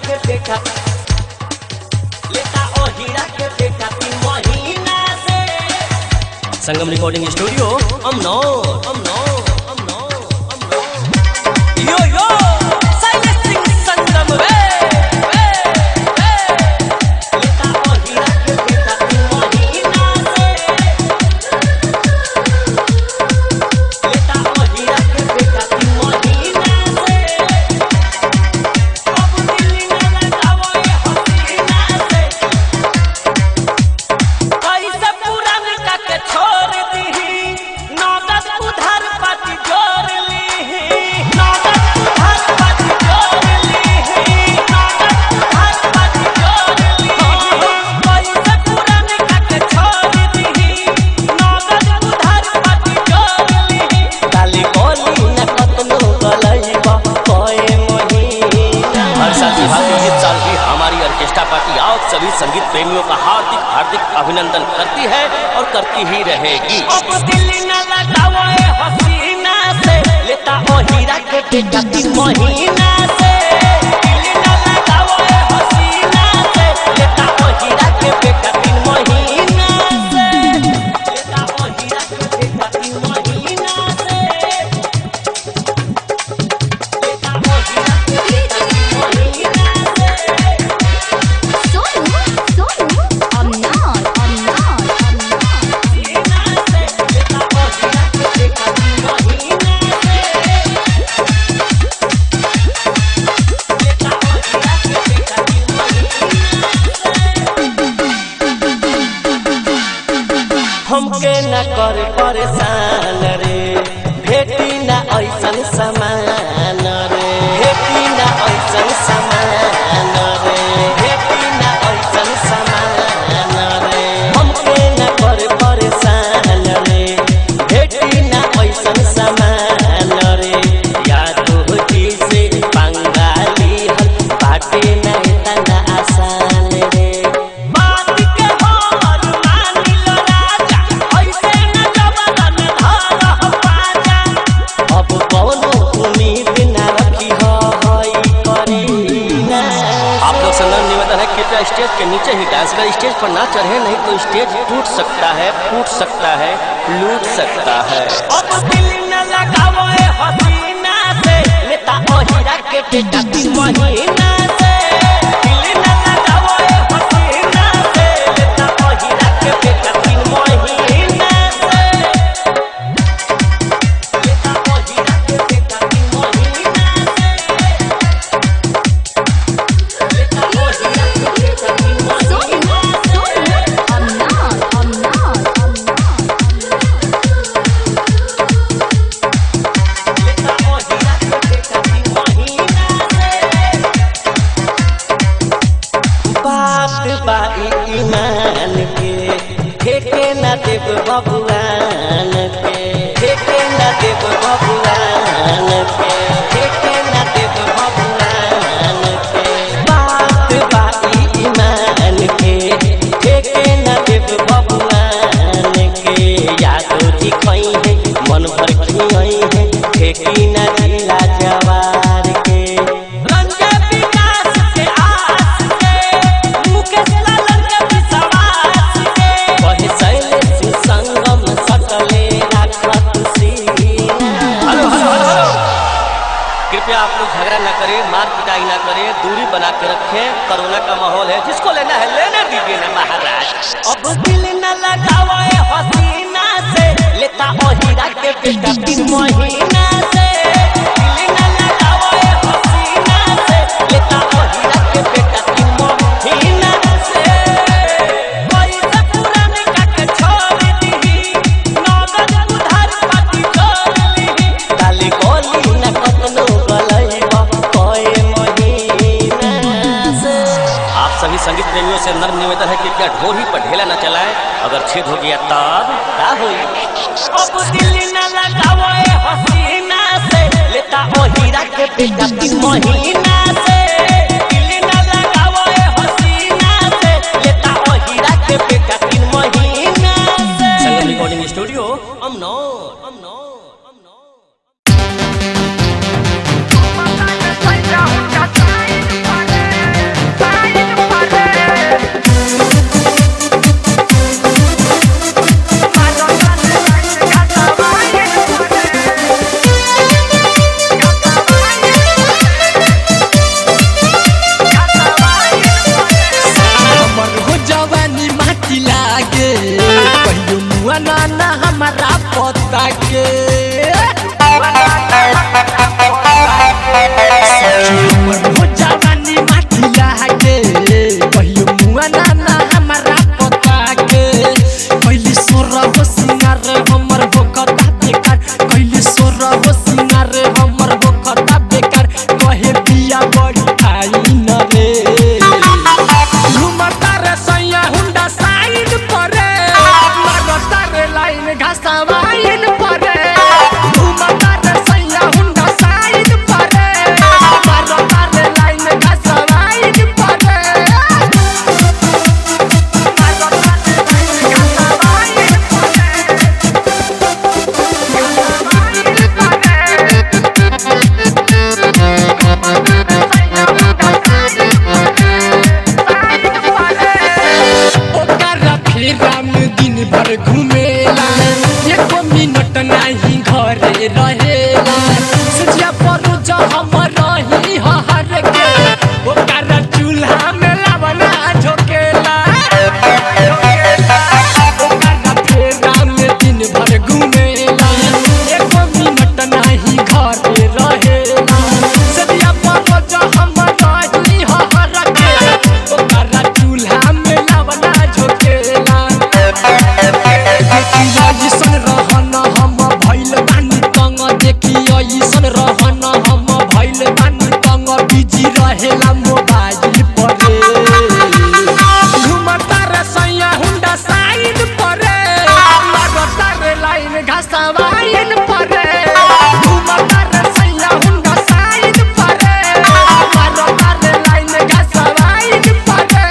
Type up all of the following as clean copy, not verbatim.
के बेटा लेता ओ हीरा के बेटा 3 महीना से। संगम रिकॉर्डिंग स्टूडियो यो यो साइलेंसिंग संगम वे लेता ओ हीरा के बेटा 3 महीना से। लेता ओ हीरा के बेटा 3 महीना से। अब दिल्ली में लगावो ये हसीना से। पैसा पुरान का के छोड़ दीही नगद उधार पाती जोड़ लीही। नगद उधार पाती जोड़ लीही। नगद उधार पाती जोड़ लीही। पैसा पुरान का के छोड़ दीही नगद उधार पाती जोड़ लीही। ताली बोली न कतनो गलैबा कोई महीना। हर साल विवाह के इस साल भी हमारी ऑर्केस्ट्रा पार्टी आप सभी संगीत प्रेमियों का हार्दिक अभिनंदन करती है और करती ही रहेगी। अब दिल्ली न लगाओ ये हसीना से। लेता ओ हीरा के बेटा 3 महीना से। दिल्ली न लगाओ ये हसीना से। लेता ओ हीरा के बेटा 3 महीना से। लेता ओ हीरा के बेटा 3 महीना से। लेता ओ हीरा के बेटा 3 महीना से। सोनू I'm not महीना से। लेता ओ हीरा के बेटा 3 महीना से। लेता ओ हीरा के बेटा 3 महीना से। हमके न कर परेशान रे भेटी न ऐसन समान रे। भेटी न ऐसन समान रे। भेटी न ऐसन समान रे। हमके न कर परेशान रे भेटी न ऐसन समान रे। या तो जी से बंगाली हल बाटे न इतना आसान रे। बात के हमर मानी लो राजा ऐसे न जबरन धरह पाजा। अब कौनो उम्मीद न रखी हई करीना। आप लोग से निवेदन है कृपया स्टेज के नीचे ही डांस कर स्टेज पर ना चढ़े नहीं तो स्टेज टूट सकता है फूट सकता है लूट सकता है। अब दिल न लगाओ ये हसीना से। लेता ओ हीरा के बेटा 3 महीना से। दिल न लगाओ ये हसीना से। लेता ओ हीरा के बेटा 3 महीना से। लेता ओ हीरा के बेटा 3 महीना से। लेता ओ हीरा के बेटा 3 महीना से। I'm not लेता ओ हीरा के बेटा 3 महीना से। बात बा ईमान के ठेके न देव बबुआन के। ठेके न देव बबुआन के। ठेके न देव बबुआन के। बात बा ईमान के ठेके न देव बबुआन के। यादो जी खई है मन भर खियई है ठेकी न जिला जवार के। रंजन विकास के आस के मुकेश लालन के विश्वास के। कहे शैलेश संगम सकले राखत सीना। हेलो कृपया आप लोग झगड़ा न करें मार पिटाई न करें दूरी बना के रखें। कोरोना का माहौल है जिसको लेना है लेने दीजिए ना महाराज। अब दिल न लगाओ ये हसीना से। लेता ओ हीरा के बेटा 3 महीना से। दिल न लगाओ ये हसीना से। लेता ओ हीरा के बेटा 3 महीना से। पैसा पुरान का के छोड़ दीही नगद उधार पाती जोड़ लीही। ताली बोली न कतनो गलैबा कोई महीना से। आप सभी संगीत प्रेमियों से नर्म निवेदन है कि कृपया ढोल ही पर ढेला न चलाएं। अगर छेद हो गया तब क्या होई। अब दिल्ली न लगाओ ये हसीना से। लेता ओ हीरा के बेटा 3 महीना से। दिल्ली न लगाओ ये हसीना से। लेता ओ हीरा के बेटा 3 महीना से। संगम रिकॉर्डिंग स्टूडियो सखी हमर हो जवानी माटी लागे कहियो मुआ ना हमारा पता के पहली सोरा हो सिंगार हमर हो कता बेकार पहली सोरा हो सिंगार हमर हो कता बेकार कहे बिया बड़ी खाई न रे घुमता रे सैया हुंडा साइड परे लगता रे लाइन घासा वाइन परे घुमता रे सैया हुंडा साइड परे लगता रे लाइन घासा वाइन परे ओकरा फेरा में दिन भर घुमेला एको मिनट नहीं घरे रहेला सजिया पर जो हम रही हर के ओकरा चूल्हा में लावना झोकेला ओकरा फेरा में दिन भर घुमेला एको मिनट नहीं घरे रहेला सजिया पर जो हम रही हर के ओकरा चूल्हा में लावना झोकेला ऐसन रहन हम भइल बानी तंग देखी ऐसन रहन हम भइल बानी तंग बिजी रहेला मोबाइल परे घुमता रे सैया हुंडा साइड परे लगता रे लाइन घासा वाइन परे घुमता रे सैया हुंडा साइड परे लगता रे लाइन घासा वाइन परे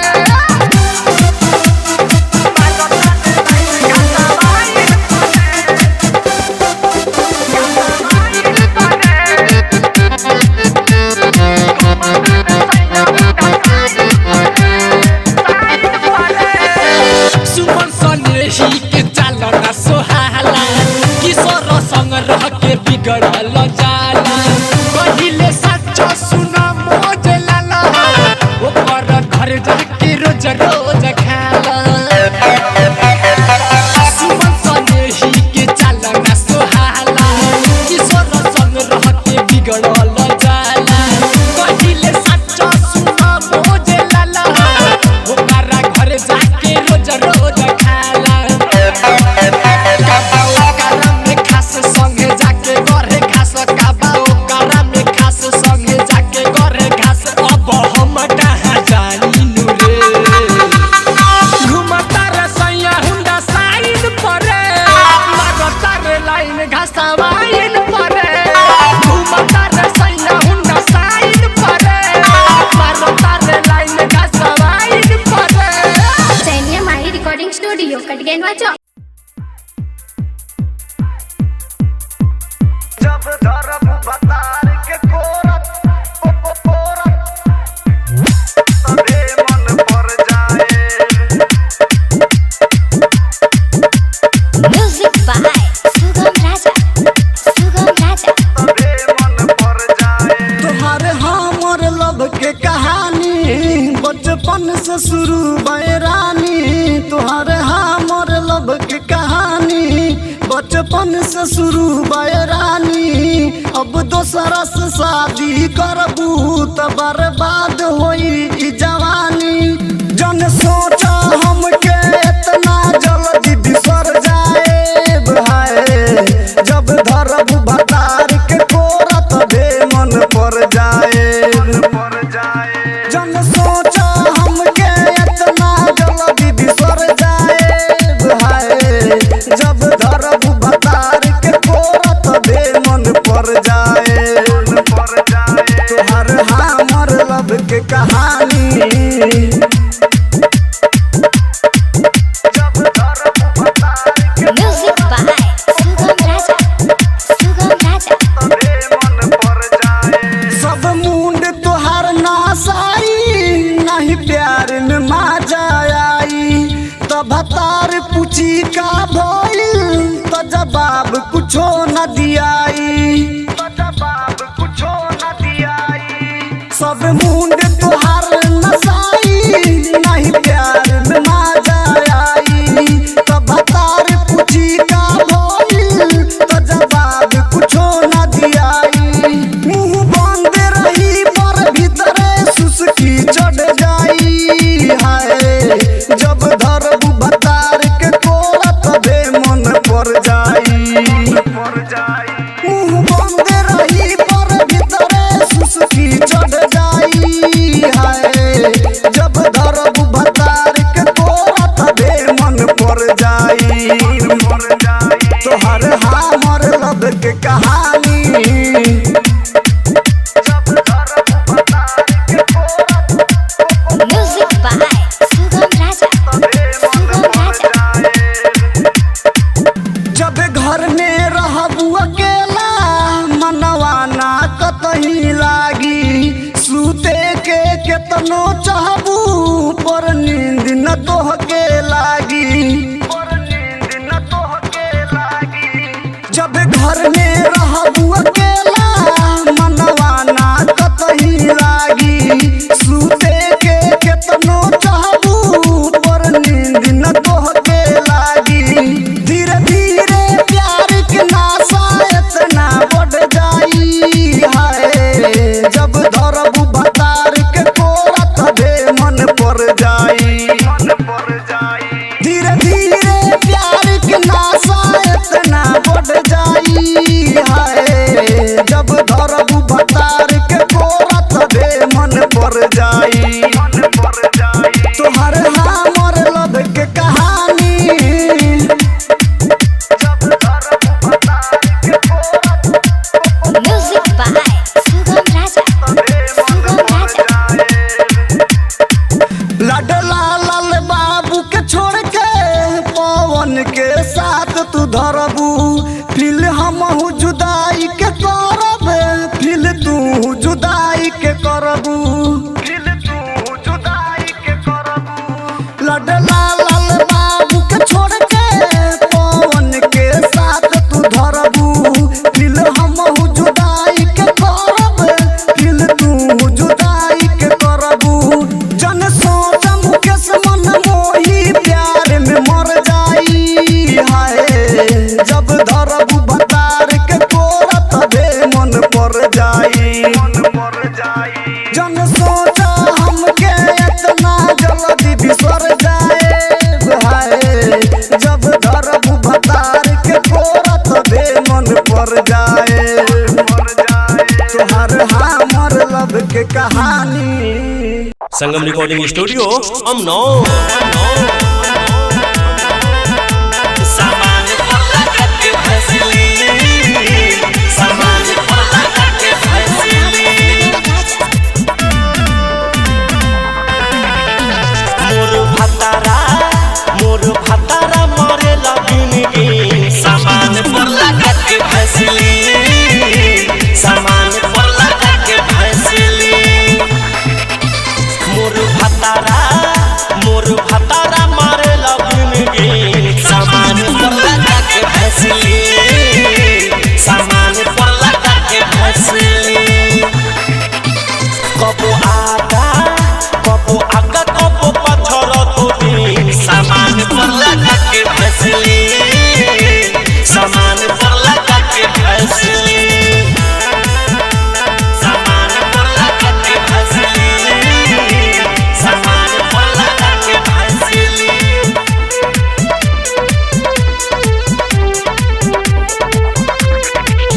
सुमन सनेही के चालना सोहाला किशोर संग रह के बिगड़ल जाला पहिले सच सुन मोज लाला ओकर घर जाके रोज रोज खाला सुमन सनेही के चालना सोहाला किशोर संग रह के बिगड़ल जाला पहिले सच सुन मोज लाला ओकर घर जाके रोज रोज खाला काबाओ कारा में खास संगे जाके घरे घास काबाओ कारा में खास संगे जाके घरे घास अब हम कहाँ जानी नु रे घुमता रे सैया हुंडा साइड परे लगता रे लाइन घासा वाइन परे घुमता रे सैया हुंडा साइड परे लगता रे लाइन घासा वाइन परे सैन्य माही रिकॉर्डिंग स्टूडियो कटगेनवा चौक। जब धरब बतार के कोरत तबे मन पर जाए म्यूजिक बाय सुगम राजा तबे मन पर जाए तुम्हारे हमर लब के कहानी बचपन से शुरू बैरानी तुम्हारे हमर लब के कहानी बचपन से शुरू बैरानी अब दोसरा से शादी करबू त बर्बाद होई ई जवानी जन सोचा हमके इतना जल्दी बिसर जाए भाई जब धरब भतार के कोरा तबे मन पर जाए पर जाए जन सोचा हमके इतना जल्दी बिसर जाए भाई जब धरब भतार के कोरा तबे मन पर जाए पर जाए तोहर हमर लब के कहानी जब धरब बतार के म्यूजिक बाय सुगम राजा तबे मन पर जाए सब मुंड तोहर नासाई नहीं प्यार में मजा आई तो भतार पूछी का भइल तो जवाब कुछो न दियाई जवाब कुछो न दियाई सब मुंड तोहर नसाई नहीं प्यार में मजा आई तो भतार पूछी का भइल तो जवाब कुछो न दियाई मुंह बंद चढ़ जाई है जब धरब भतार के कोरा तबे मन पर जाई तोहर हमर लब के कहानी Music by Sugam Raja. Sugam Raja. जब घर में रहबू अकेला मनवा ना कतही लागी सूते के केतनो चाहबू पर नींद न तोहके लागी जब घर में रहबू अकेला मनवा ना कतही लागी सूते के केतनो चाहबू पर नींद न तोहके लागी धीरे धीरे प्यार के नासा इतना बढ़ जाई है जब धरबू भतार के कोरा तबे मन पर जाई धीरे धीरे प्यार के नासा इतना बढ़ जाई है जब धरबू भतार के कोरा तबे मन पर जाई तोहर हमर लब के कहानी Music by Sugam Raja. Sugam Raja. लडला लाल बाबू के छोड़ के पवन के साथ तू धरबू फिल हमहू जुदाई के करब फिल तू जुदाई के करबू लडला लाल बाबू के छोड़ के पवन के साथ तू धरबू फिल हमहू जुदाई के करब फिल तू जुदाई के करबू जन सोच मुकेश मन मोही प्यार में मर जाई है जब धरबू भतार के कोरा तबे मन पर जाई जन सोचा हमके इतना जल्दी बिसर जाए है जब धरबू भतार के कोरा तबे मन पर जाए तोहर हमर लब के कहानी संगम रिकॉर्डिंग स्टूडियो अमनो सामान पर लगा के फैसली सामान पर लगा के फैसली मोर भतारा मरे लगिन सामान पर लगा के फैसली सामान पर लगा के फैसली मोर भतारा मारे लगिन सामान पर लगा के फैसली सामान पर लगा के फैसली कबो आगा कबो पछर तो दिन सामान पर लगा के फैसली सामान पर लगा के फैसली सामान पर लगा के फैसली सामान पर लगा के फैसली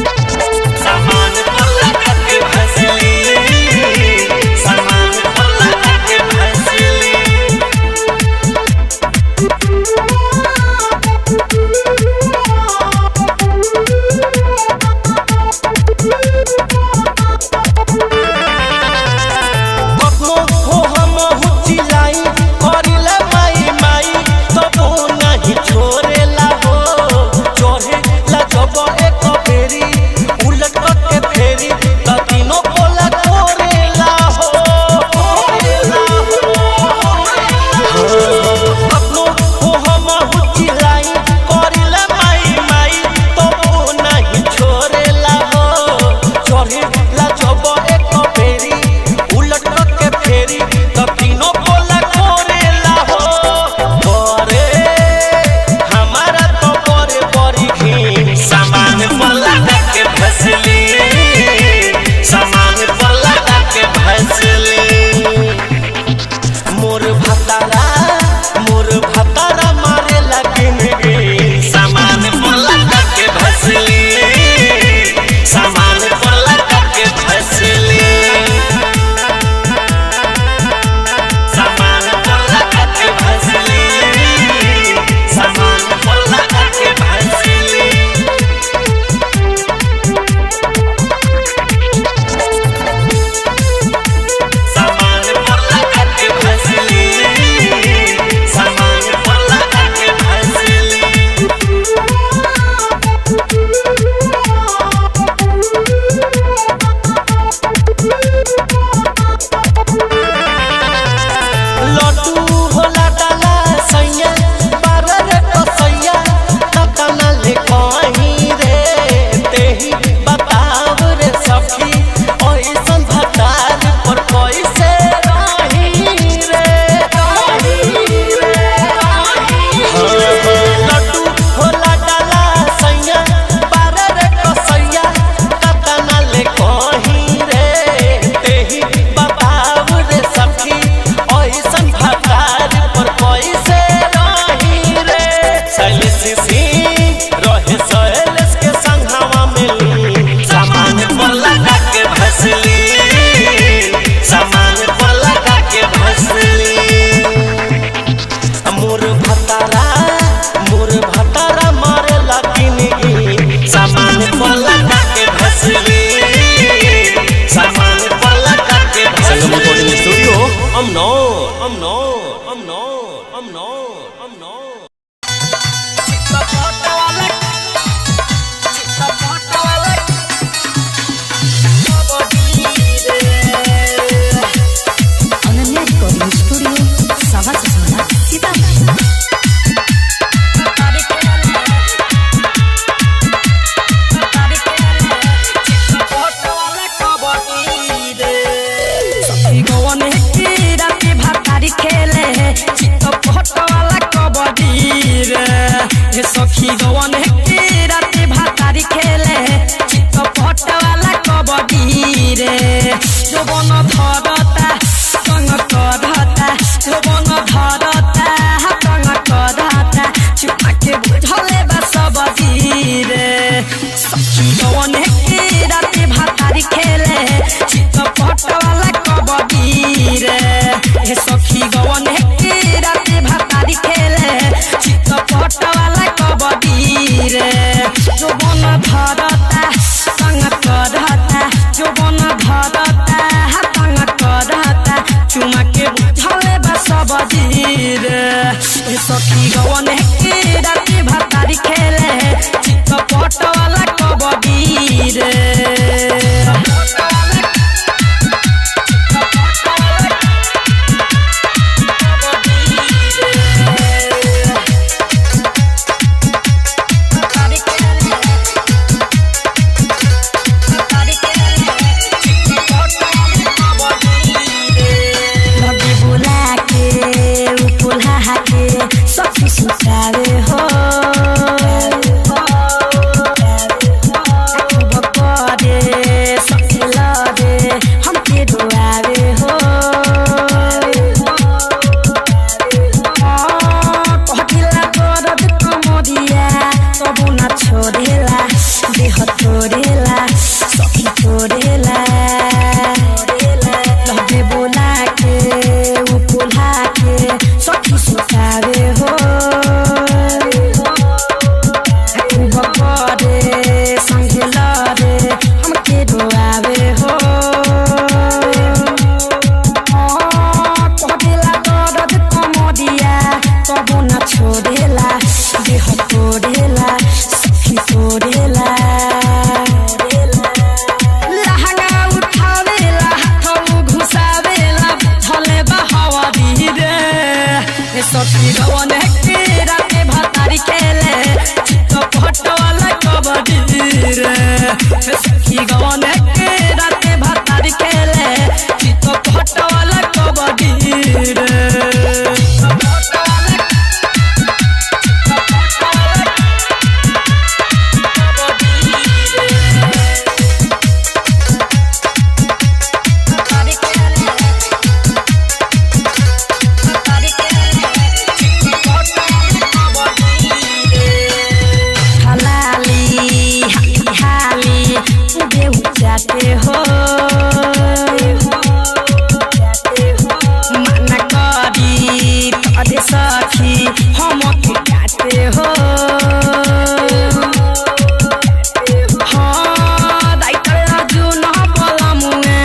सामान पर लगा के फैसली अनन्या रिकॉर्डिंग स्टूडियो सवा ससुरा सीतामढ़ी। सखी गवन के राते भातारी खेले चितपट वाला कबड्डी रे जोबन धरता संग करता जोबन धरता संग करता चुपा के बुझले बा सब रे सखी गवन के राते भातारी खेले चितपट वाला कबड्डी रे सखी गवन के राते भातारी खेले चितपट वाला कबड्डी रे जोबन धरता संग करता जोबन धरता संग करता चुमा के बुझले बा सब रे सखी गवन के राते भातारी खेले चितपट वाला कबड्डी रे सुतावे हो बकरे सखला रे हमके दुआवे हो कहला दर्द कमरिया तबु ना छोड़ेला देह तोड़ेला सखी तोड़ेला लगे बोला के उ पुल्हा के सखी सुतावे हो छोड़ेला देह तोड़ेला सखी तोड़ेला लहंगा उठावेला हाथों घुसावेला धले बहावा धीरे सखी गवन के राते भातारी खेले चितपट वाला कबड्डी रे सखी गवन के राते भातारी खेले चितपट वाला कबड्डी रे जाते हो मना करी तोरे सखी हम काटे हो हाँ दाइतर जुन बलमुए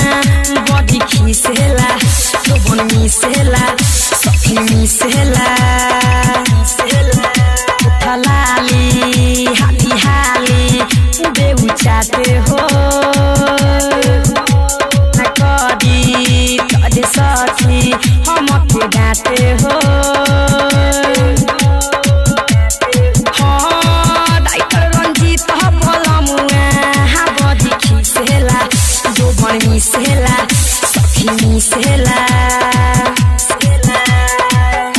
बड़ी खिसेला जोबन मिसेला सखी मिसेला उठलाली हाली हाली बेउ जाते हो सखी हम गाते हो हाँ दाइतर रंजीत बलमुए हाँ बड़ी खिसेला जोबन मिसेला सखी मिसेला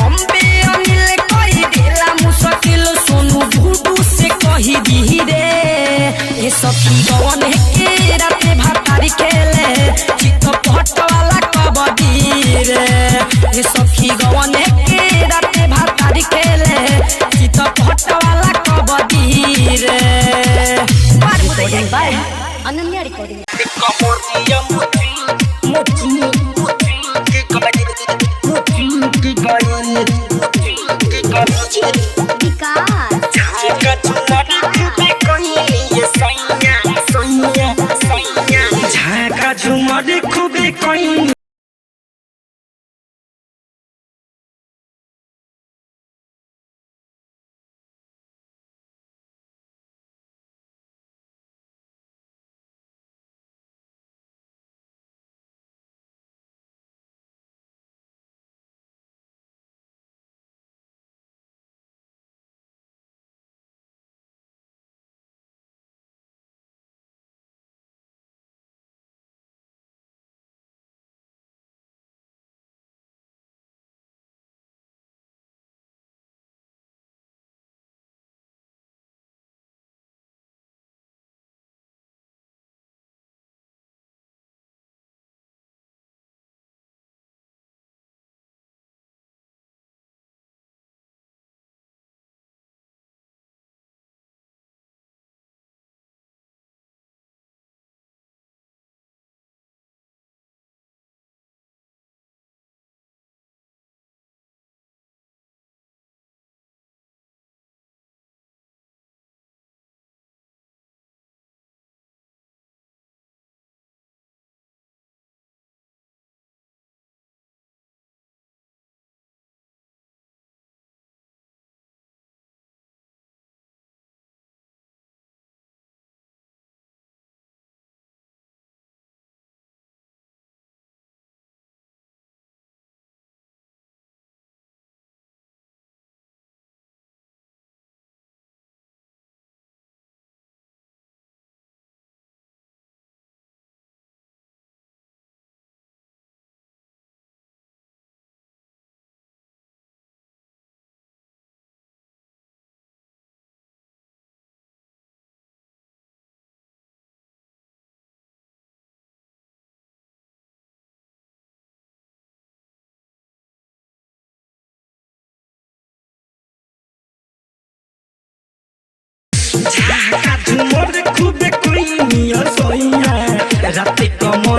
हम बे अनिल कही देला मुश्किल सोनू भूडू से कही दी रे सखी गवन के राते भातारी खेले चितपट वाला कबड्डी रे सखी गवन के राते भातारी खेले चितपट वाला कबड्डी रे अनन्या रिकॉर्डिंग झाका झुमर खूबे कोई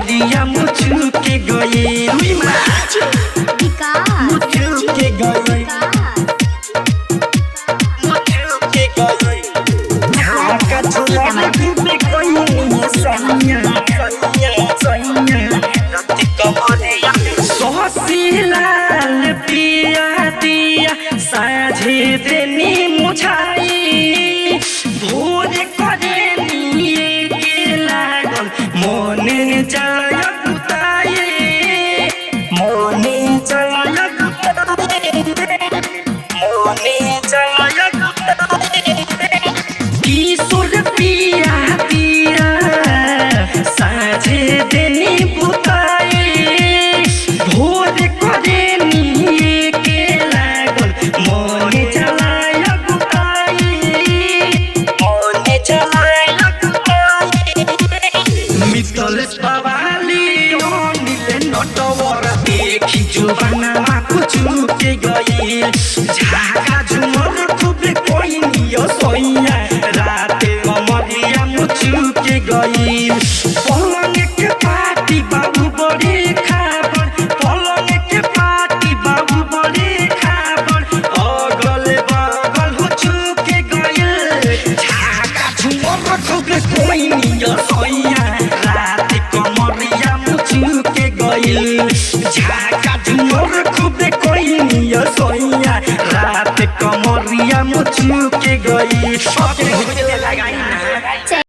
कमरिया मुझू के गई मुझू के गई झाका झूला में कोई सैया राती कमरिया सोहसीलाल पिया दिया साझे देनी मुझाई भोर करे निये के लागल मोने चलय गुताए मोने चलय गुताए मोने चलय गुताए किशोर पिया दिया साझे देनी बुताए भोर करे निये के लागल मोने चलाय गुताए मोने चलाय गुताए मितल सवाली ओनिले नटवर देखि जुबाना कुचु के गई झाका झुमर खूबे कोई नियो सोइया राते कमरिया मुचु के गई पलंग के पाटी बाबू बड़ी खाबर पलंग के पाटी बाबू बड़ी खाबर अगल बगल हो चुके गई झाका झुमर खूबे कोई नियो सोइया राते कमरिया मुचु के गई झाका झुमर खूबे कोई नियो सोइया रात कमरिया मुचु के गई